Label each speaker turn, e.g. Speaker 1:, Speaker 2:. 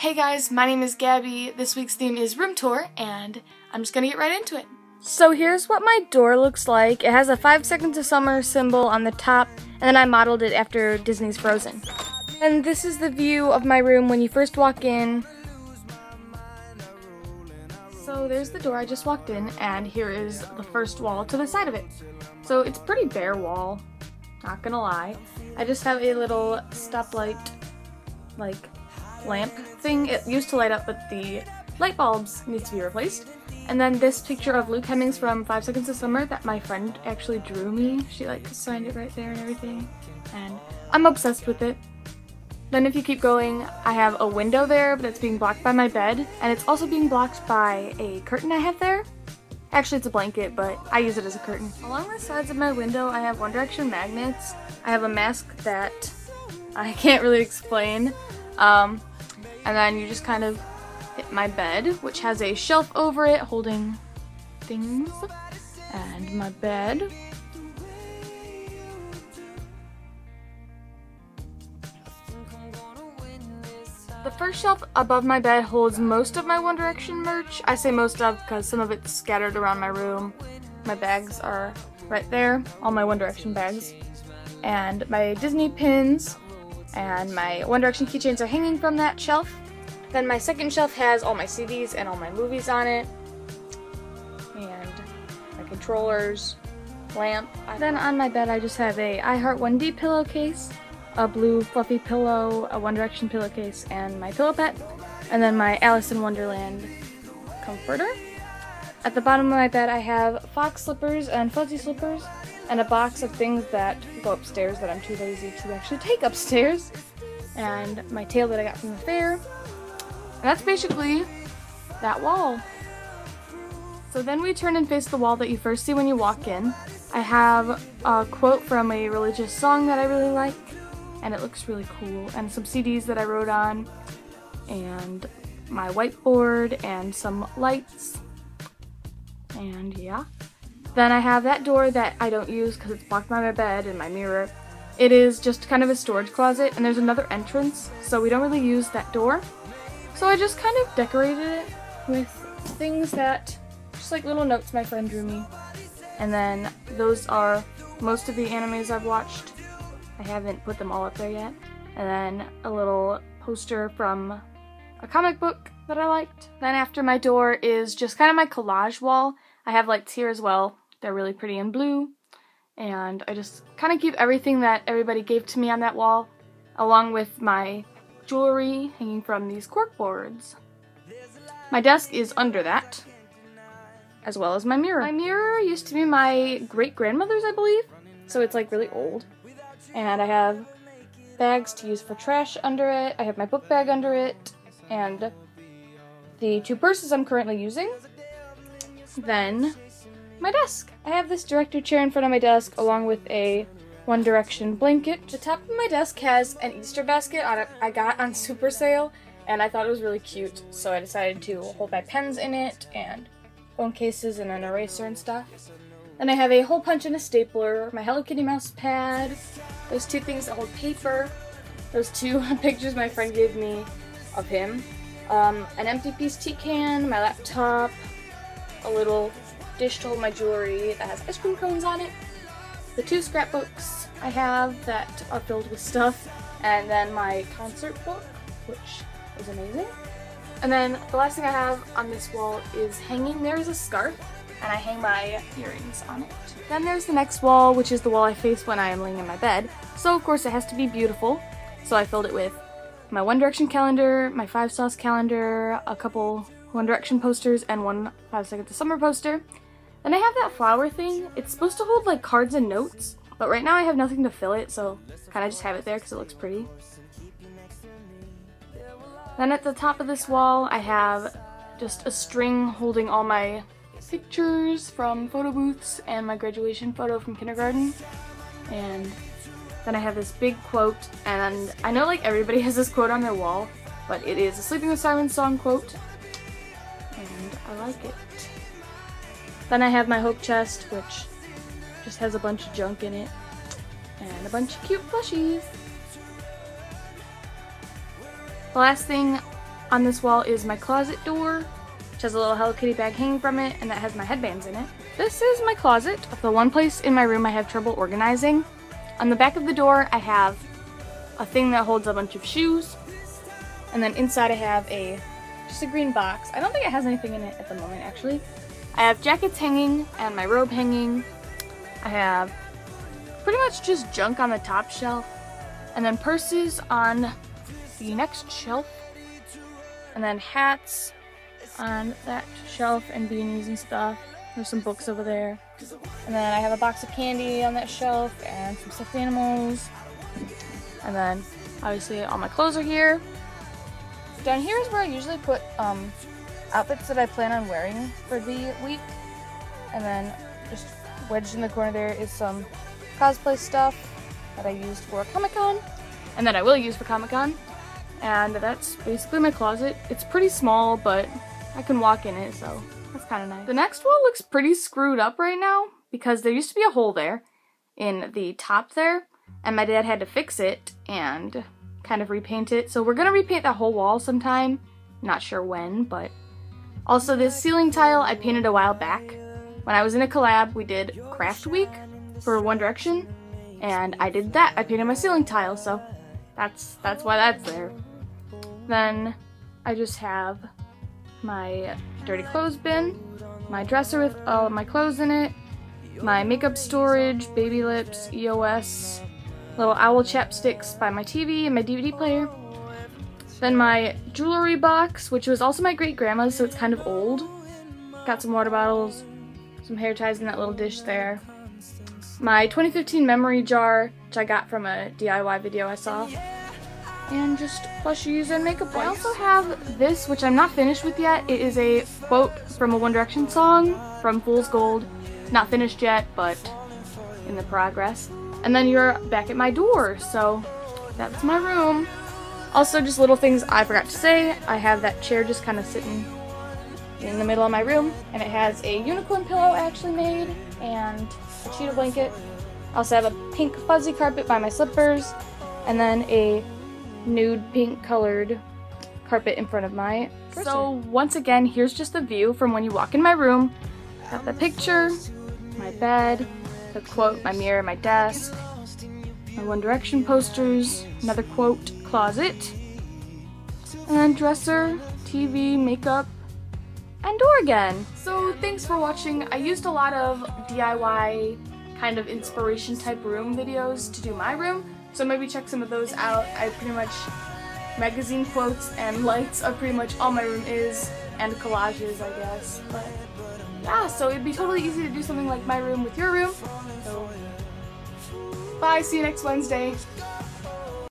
Speaker 1: Hey guys, my name is Gabby. This week's theme is room tour, and I'm just gonna get right into it. So here's what my door looks like. It has a 5 seconds of summer symbol on the top, and then I modeled it after Disney's Frozen. And this is the view of my room when you first walk in. So there's the door I just walked in, and here is the first wall to the side of it. So it's a pretty bare wall, not gonna lie. I just have a little stoplight, like, lamp thing. It used to light up, but the light bulbs need to be replaced. And then this picture of Luke Hemmings from 5 Seconds of Summer that my friend actually drew me. She like signed it right there and everything, and I'm obsessed with it. Then if you keep going, I have a window there, but it's being blocked by my bed, and it's also being blocked by a curtain I have there. Actually, it's a blanket, but I use it as a curtain. Along the sides of my window, I have One Direction magnets. I have a mask that I can't really explain. And then you just kind of hit my bed, which has a shelf over it holding things, and my bed. The first shelf above my bed holds most of my One Direction merch. I say most of because some of it's scattered around my room. My bags are right there, all my One Direction bags. And my Disney pins and my One Direction keychains are hanging from that shelf. Then my second shelf has all my CDs and all my movies on it, and my controllers, lamp. Then on my bed I just have a I Heart 1D pillowcase, a blue fluffy pillow, a One Direction pillowcase, and my pillow pet, and then my Alice in Wonderland comforter. At the bottom of my bed I have fox slippers and fuzzy slippers, and a box of things that go upstairs that I'm too lazy to actually take upstairs, and my tail that I got from the fair. And that's basically that wall. So then we turn and face the wall that you first see when you walk in. I have a quote from a religious song that I really like, and it looks really cool, and some CDs that I wrote on, and my whiteboard, and some lights, and yeah. Then I have that door that I don't use because it's blocked by my bed and my mirror. It is just kind of a storage closet, and there's another entrance, so we don't really use that door. So I just kind of decorated it with things that, just like little notes my friend drew me. And then those are most of the animes I've watched. I haven't put them all up there yet. And then a little poster from a comic book that I liked. Then after my door is just kind of my collage wall. I have lights here as well. They're really pretty in blue. And I just kind of keep everything that everybody gave to me on that wall, along with my jewelry hanging from these cork boards. My desk is under that, as well as my mirror. My mirror used to be my great-grandmother's, I believe, so it's like really old. And I have bags to use for trash under it, I have my book bag under it, and the 2 purses I'm currently using. Then my desk. I have this director chair in front of my desk along with a One Direction blanket. The top of my desk has an Easter basket I got on super sale, and I thought it was really cute, so I decided to hold my pens in it, and phone cases, and an eraser and stuff. Then I have a hole punch and a stapler, my Hello Kitty mouse pad, those 2 things that hold paper, those 2 pictures my friend gave me of him, an empty piece tea can, my laptop, a little dish to hold my jewelry that has ice cream cones on it, the 2 scrapbooks I have that are filled with stuff, and then my concert book, which is amazing. And then the last thing I have on this wall is hanging. There is a scarf, and I hang my earrings on it. Then there's the next wall, which is the wall I face when I am laying in my bed. So of course it has to be beautiful, so I filled it with my One Direction calendar, my 5 Sauce calendar, a couple One Direction posters, and one 5 Seconds of Summer poster. Then I have that flower thing. It's supposed to hold like cards and notes, but right now I have nothing to fill it, so kind of just have it there because it looks pretty. Then at the top of this wall I have just a string holding all my pictures from photo booths and my graduation photo from kindergarten. And then I have this big quote, and I know like everybody has this quote on their wall, but it is a Sleeping with Sirens song quote, and I like it. Then I have my hope chest, which just has a bunch of junk in it, and a bunch of cute plushies. The last thing on this wall is my closet door, which has a little Hello Kitty bag hanging from it, and that has my headbands in it. This is my closet, the one place in my room I have trouble organizing. On the back of the door, I have a thing that holds a bunch of shoes, and then inside I have just a green box. I don't think it has anything in it at the moment, actually. I have jackets hanging and my robe hanging. I have pretty much just junk on the top shelf, and then purses on the next shelf, and then hats on that shelf and beanies and stuff. There's some books over there. And then I have a box of candy on that shelf and some stuffed animals. And then obviously all my clothes are here. Down here is where I usually put outfits that I plan on wearing for the week. And then just wedged in the corner there is some cosplay stuff that I used for Comic-Con, and that I will use for Comic-Con. And that's basically my closet. It's pretty small, but I can walk in it, so that's kind of nice. The next wall looks pretty screwed up right now because there used to be a hole there in the top there, and my dad had to fix it and kind of repaint it. So we're gonna repaint that whole wall sometime. Not sure when, but also this ceiling tile I painted a while back. When I was in a collab, we did Craft Week for One Direction, and I did that. I painted my ceiling tile, so that's why that's there. Then I just have my dirty clothes bin, my dresser with all of my clothes in it, my makeup storage, baby lips, EOS, little owl chapsticks by my TV and my DVD player. Then my jewelry box, which was also my great grandma's, so it's kind of old. Got some water bottles, some hair ties in that little dish there. My 2015 memory jar, which I got from a DIY video I saw. And just plushies and makeup wipes. I also have this, which I'm not finished with yet. It is a quote from a One Direction song from Fool's Gold. Not finished yet, but in the progress. And then you're back at my door, so that's my room. Also, just little things I forgot to say. I have that chair just kind of sitting in the middle of my room, and it has a unicorn pillow I actually made, and a cheetah blanket. I also have a pink fuzzy carpet by my slippers, and then a nude pink colored carpet in front of my dresser. So once again, here's just the view from when you walk in my room. Got the picture, my bed, the quote, my mirror, my desk, my One Direction posters, another quote, closet, and then dresser, TV, makeup, and door again. So thanks for watching. I used a lot of DIY kind of inspiration type room videos to do my room, so maybe check some of those out. I pretty much, magazine quotes and lights are pretty much all my room is, and collages, I guess. But yeah, so it'd be totally easy to do something like my room with your room. So bye, see you next Wednesday.